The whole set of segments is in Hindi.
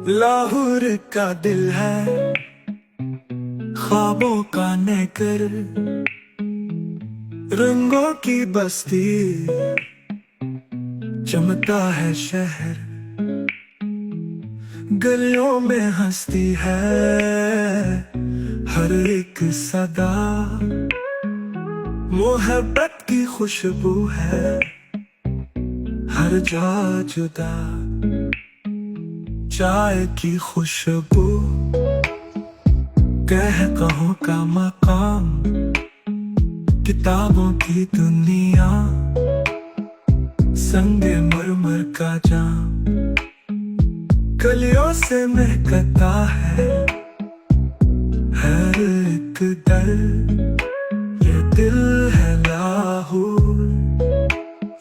लाहौर का दिल है ख्वाबों का नेकर, रंगों की बस्ती चमकता है शहर, गलियों में हंसती है हर एक सदा, मोहब्बत की खुशबू है हर जा जुदा, चाय की खुशबू कहकहों का मकाम, किताबों की दुनिया संगे मरमर का जाम, गलियों से महकता है हर एक दर, ये दिल है लाहौर,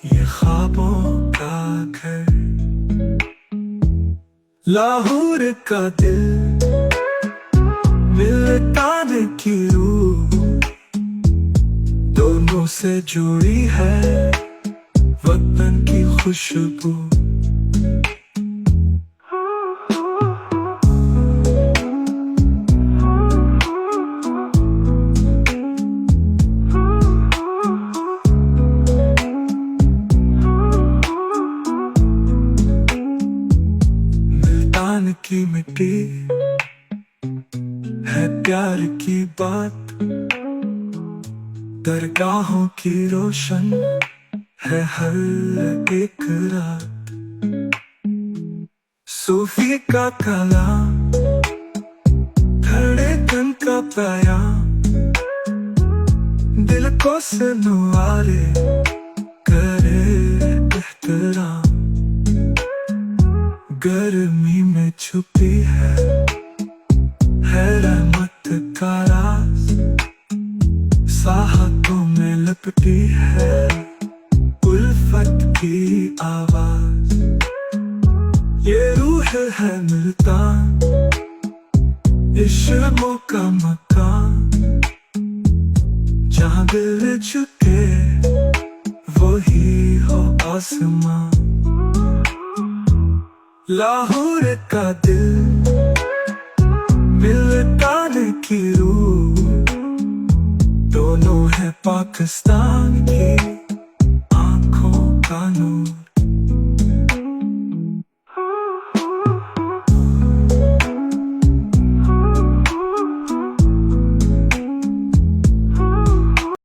ये ख्वाबों का घर। लाहौर का दिल मिलताने की रूह, दोनों से जुड़ी है वतन की खुशबू। मुल्तान की मिट्टी है प्यार की बात, दरगाहों की रोशन है हर एक रात, सूफी का कलाम धड़कन का बयान, दिल को सुनवारे करे एहतराम, गर्मी में छुपी है रहमत का राज, साहतों में लिपटी है उल्फत की आवाज, ये रूह है मुल्तान, इश्क़ों का मकान, जहाँ दिल झुके वही हो आसमां। लाहौर का दिल मिलताने की रूह, दोनों है पाकिस्तान की